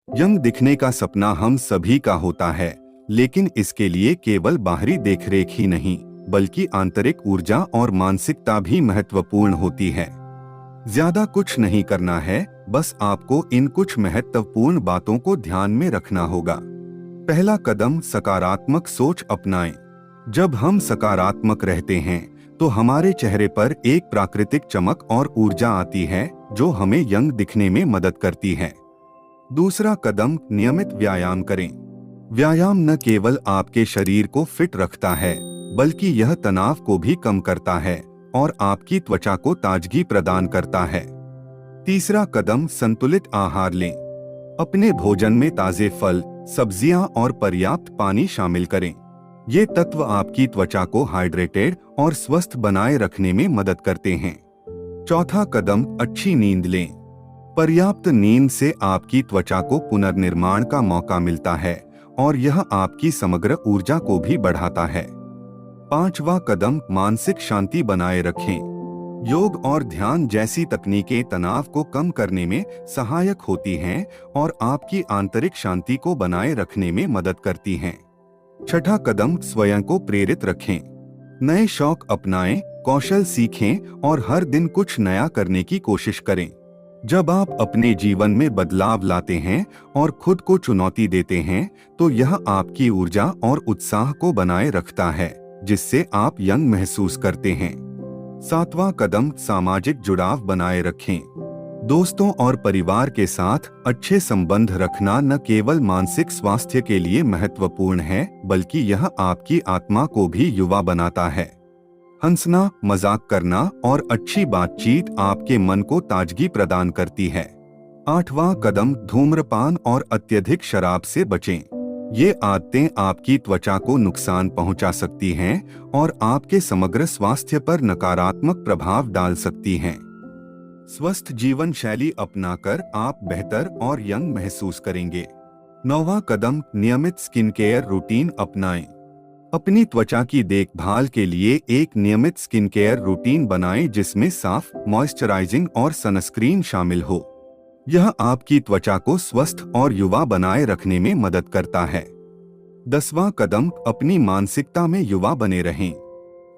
Young दिखने का सपना हम सभी का होता है, लेकिन इसके लिए केवल बाहरी देखरेख ही नहीं, बल्कि आंतरिक ऊर्जा और मानसिकता भी महत्वपूर्ण होती है। ज्यादा कुछ नहीं करना है, बस आपको इन कुछ महत्वपूर्ण बातों को ध्यान में रखना होगा। पहला कदम, सकारात्मक सोच अपनाएं। जब हम सकारात्मक रहते हैं तो हमारे चेहरे पर एक प्राकृतिक चमक और ऊर्जा आती है, जो हमें यंग दिखने में मदद करती है। दूसरा कदम, नियमित व्यायाम करें। व्यायाम न केवल आपके शरीर को फिट रखता है, बल्कि यह तनाव को भी कम करता है और आपकी त्वचा को ताजगी प्रदान करता है। तीसरा कदम, संतुलित आहार लें। अपने भोजन में ताजे फल, सब्जियां और पर्याप्त पानी शामिल करें। ये तत्व आपकी त्वचा को हाइड्रेटेड और स्वस्थ बनाए रखने में मदद करते हैं। चौथा कदम, अच्छी नींद लें। पर्याप्त नींद से आपकी त्वचा को पुनर्निर्माण का मौका मिलता है और यह आपकी समग्र ऊर्जा को भी बढ़ाता है। पांचवा कदम, मानसिक शांति बनाए रखें। योग और ध्यान जैसी तकनीकें तनाव को कम करने में सहायक होती हैं और आपकी आंतरिक शांति को बनाए रखने में मदद करती हैं। छठा कदम, स्वयं को प्रेरित रखें। नए शौक अपनाएं, कौशल सीखें और हर दिन कुछ नया करने की कोशिश करें। जब आप अपने जीवन में बदलाव लाते हैं और खुद को चुनौती देते हैं, तो यह आपकी ऊर्जा और उत्साह को बनाए रखता है, जिससे आप यंग महसूस करते हैं। सातवां कदम, सामाजिक जुड़ाव बनाए रखें। दोस्तों और परिवार के साथ अच्छे संबंध रखना न केवल मानसिक स्वास्थ्य के लिए महत्वपूर्ण है, बल्कि यह आपकी आत्मा को भी युवा बनाता है। हंसना, मजाक करना और अच्छी बातचीत आपके मन को ताजगी प्रदान करती है। आठवां कदम, धूम्रपान और अत्यधिक शराब से बचें। ये आदतें आपकी त्वचा को नुकसान पहुंचा सकती हैं और आपके समग्र स्वास्थ्य पर नकारात्मक प्रभाव डाल सकती हैं। स्वस्थ जीवन शैली अपनाकर आप बेहतर और यंग महसूस करेंगे। नौवां कदम, नियमित स्किन केयर रूटीन अपनाएं। अपनी त्वचा की देखभाल के लिए एक नियमित स्किन केयर रूटीन बनाएं, जिसमें साफ, मॉइस्चराइजिंग और सनस्क्रीन शामिल हो। यह आपकी त्वचा को स्वस्थ और युवा बनाए रखने में मदद करता है। 10वां कदम, अपनी मानसिकता में युवा बने रहें।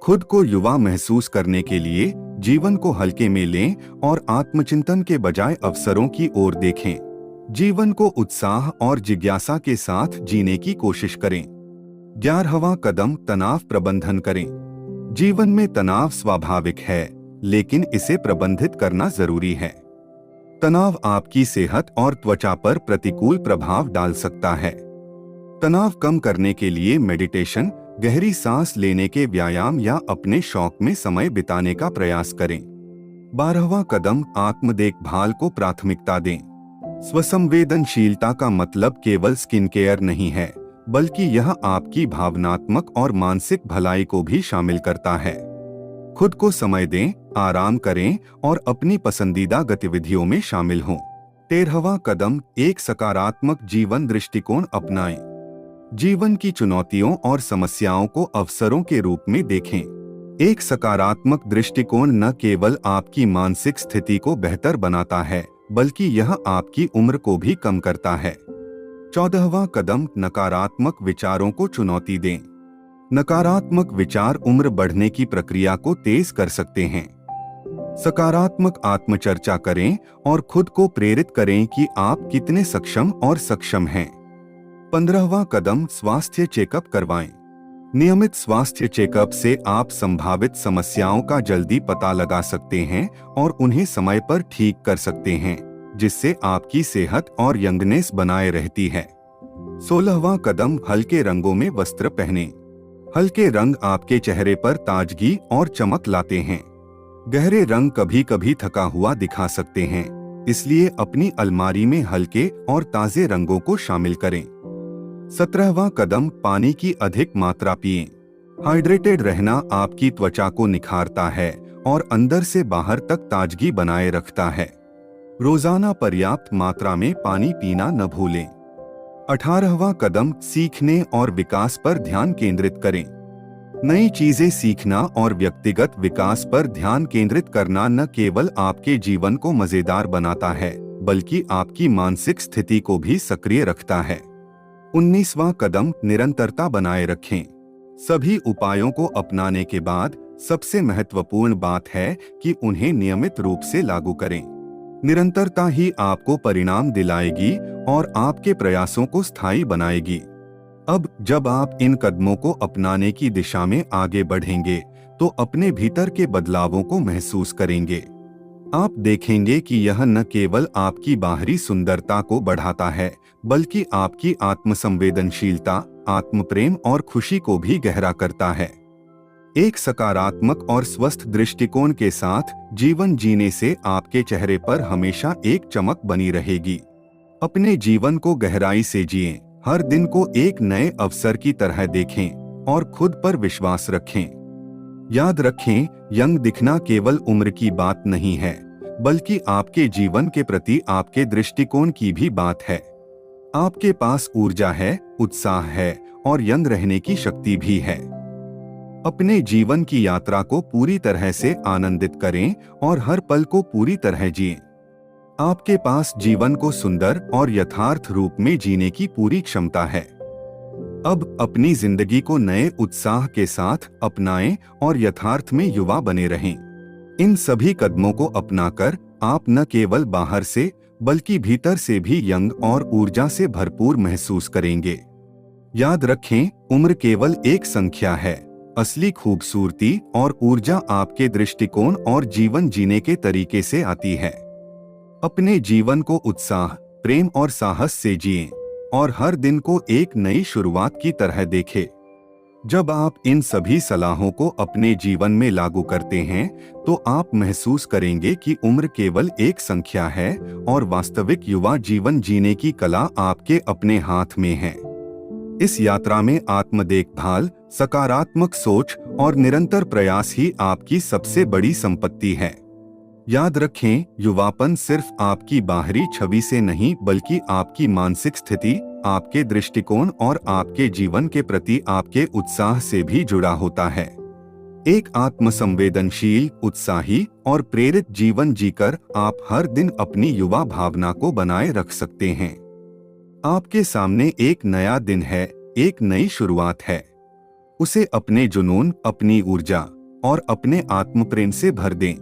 खुद को युवा महसूस करने के लिए जीवन को हल्के में लें और आत्मचिंतन के बजाय अवसरों की ओर देखें। जीवन को उत्साह और जिज्ञासा के साथ जीने की कोशिश करें। 11वां कदम, तनाव प्रबंधन करें। जीवन में तनाव स्वाभाविक है, लेकिन इसे प्रबंधित करना जरूरी है। तनाव आपकी सेहत और त्वचा पर प्रतिकूल प्रभाव डाल सकता है। तनाव कम करने के लिए मेडिटेशन, गहरी सांस लेने के व्यायाम या अपने शौक में समय बिताने का प्रयास करें। 12वां कदम, आत्म देखभाल को प्राथमिकता दें। स्वसंवेदनशीलता का मतलब केवल स्किन केयर नहीं है, बल्कि यह आपकी भावनात्मक और मानसिक भलाई को भी शामिल करता है। खुद को समय दें, आराम करें और अपनी पसंदीदा गतिविधियों में शामिल हों। 13वां कदम, एक सकारात्मक जीवन दृष्टिकोण अपनाएं। जीवन की चुनौतियों और समस्याओं को अवसरों के रूप में देखें। एक सकारात्मक दृष्टिकोण न केवल आपकी मानसिक स्थिति को बेहतर बनाता है, बल्कि यह आपकी उम्र को भी कम करता है। 14वां कदम, नकारात्मक विचारों को चुनौती दें। नकारात्मक विचार उम्र बढ़ने की प्रक्रिया को तेज कर सकते हैं। सकारात्मक आत्मचर्चा करें और खुद को प्रेरित करें कि आप कितने सक्षम और सक्षम हैं। 15वां कदम, स्वास्थ्य चेकअप करवाएं। नियमित स्वास्थ्य चेकअप से आप संभावित समस्याओं का जल्दी पता लगा सकते हैं और उन्हें समय पर ठीक कर सकते हैं, जिससे आपकी सेहत और यंगनेस बनाए रहती है। 16वां कदम, हल्के रंगों में वस्त्र पहनें। हल्के रंग आपके चेहरे पर ताजगी और चमक लाते हैं। गहरे रंग कभी कभी थका हुआ दिखा सकते हैं, इसलिए अपनी अलमारी में हल्के और ताजे रंगों को शामिल करें। 17वां कदम, पानी की अधिक मात्रा पिएं। हाइड्रेटेड रहना आपकी त्वचा को निखारता है और अंदर से बाहर तक ताजगी बनाए रखता है। रोजाना पर्याप्त मात्रा में पानी पीना न भूलें। 18वां कदम, सीखने और विकास पर ध्यान केंद्रित करें। नई चीजें सीखना और व्यक्तिगत विकास पर ध्यान केंद्रित करना न केवल आपके जीवन को मजेदार बनाता है, बल्कि आपकी मानसिक स्थिति को भी सक्रिय रखता है। 19वां कदम, निरंतरता बनाए रखें। सभी उपायों को अपनाने के बाद सबसे महत्वपूर्ण बात है कि उन्हें नियमित रूप से लागू करें। निरंतरता ही आपको परिणाम दिलाएगी और आपके प्रयासों को स्थायी बनाएगी। अब जब आप इन कदमों को अपनाने की दिशा में आगे बढ़ेंगे तो अपने भीतर के बदलावों को महसूस करेंगे। आप देखेंगे कि यह न केवल आपकी बाहरी सुंदरता को बढ़ाता है, बल्कि आपकी आत्मसंवेदनशीलता, आत्मप्रेम और खुशी को भी गहरा करता है। एक सकारात्मक और स्वस्थ दृष्टिकोण के साथ जीवन जीने से आपके चेहरे पर हमेशा एक चमक बनी रहेगी। अपने जीवन को गहराई से जिएं, हर दिन को एक नए अवसर की तरह देखें और खुद पर विश्वास रखें। याद रखें, यंग दिखना केवल उम्र की बात नहीं है, बल्कि आपके जीवन के प्रति आपके दृष्टिकोण की भी बात है। आपके पास ऊर्जा है, उत्साह है और यंग रहने की शक्ति भी है। अपने जीवन की यात्रा को पूरी तरह से आनंदित करें और हर पल को पूरी तरह जिएं। आपके पास जीवन को सुंदर और यथार्थ रूप में जीने की पूरी क्षमता है। अब अपनी जिंदगी को नए उत्साह के साथ अपनाएं और यथार्थ में युवा बने रहें। इन सभी कदमों को अपनाकर आप न केवल बाहर से बल्कि भीतर से भी यंग और ऊर्जा से भरपूर महसूस करेंगे। याद रखें, उम्र केवल एक संख्या है। असली खूबसूरती और ऊर्जा आपके दृष्टिकोण और जीवन जीने के तरीके से आती है। अपने जीवन को उत्साह, प्रेम और साहस से जिएं और हर दिन को एक नई शुरुआत की तरह देखें। जब आप इन सभी सलाहों को अपने जीवन में लागू करते हैं तो आप महसूस करेंगे कि उम्र केवल एक संख्या है और वास्तविक युवा जीवन जीने की कला आपके अपने हाथ में है। इस यात्रा में आत्म देखभाल, सकारात्मक सोच और निरंतर प्रयास ही आपकी सबसे बड़ी संपत्ति है। याद रखें, युवापन सिर्फ आपकी बाहरी छवि से नहीं बल्कि आपकी मानसिक स्थिति, आपके दृष्टिकोण और आपके जीवन के प्रति आपके उत्साह से भी जुड़ा होता है। एक आत्मसंवेदनशील, उत्साही और प्रेरित जीवन जीकर आप हर दिन अपनी युवा भावना को बनाए रख सकते हैं। आपके सामने एक नया दिन है, एक नई शुरुआत है। उसे अपने जुनून, अपनी ऊर्जा और अपने आत्मप्रेम से भर दें।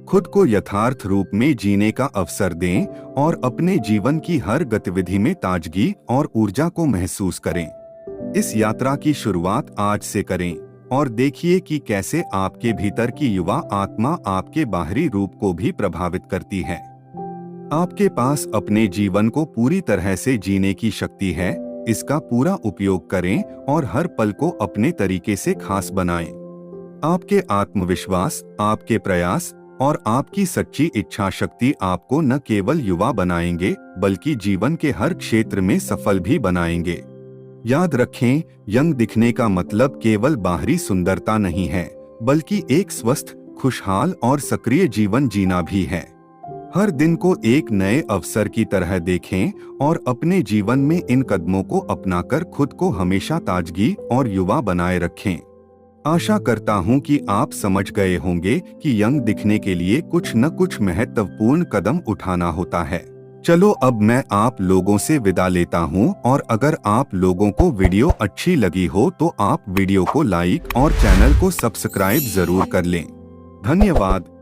खुद को यथार्थ रूप में जीने का अवसर दें और अपने जीवन की हर गतिविधि में ताजगी और ऊर्जा को महसूस करें। इस यात्रा की शुरुआत आज से करें और देखिए कि कैसे आपके भीतर की युवा आत्मा आपके बाहरी रूप को भी प्रभावित करती है। आपके पास अपने जीवन को पूरी तरह से जीने की शक्ति है। इसका पूरा उपयोग करें और हर पल को अपने तरीके से खास बनाएं। आपके आत्मविश्वास, आपके प्रयास और आपकी सच्ची इच्छा शक्ति आपको न केवल युवा बनाएंगे बल्कि जीवन के हर क्षेत्र में सफल भी बनाएंगे। याद रखें, यंग दिखने का मतलब केवल बाहरी सुंदरता नहीं है, बल्कि एक स्वस्थ, खुशहाल और सक्रिय जीवन जीना भी है। हर दिन को एक नए अवसर की तरह देखें और अपने जीवन में इन कदमों को अपनाकर खुद को हमेशा ताजगी और युवा बनाए रखें। आशा करता हूं कि आप समझ गए होंगे कि यंग दिखने के लिए कुछ न कुछ महत्वपूर्ण कदम उठाना होता है। चलो अब मैं आप लोगों से विदा लेता हूं और अगर आप लोगों को वीडियो अच्छी लगी हो तो आप वीडियो को लाइक और चैनल को सब्सक्राइब जरूर कर लें। धन्यवाद।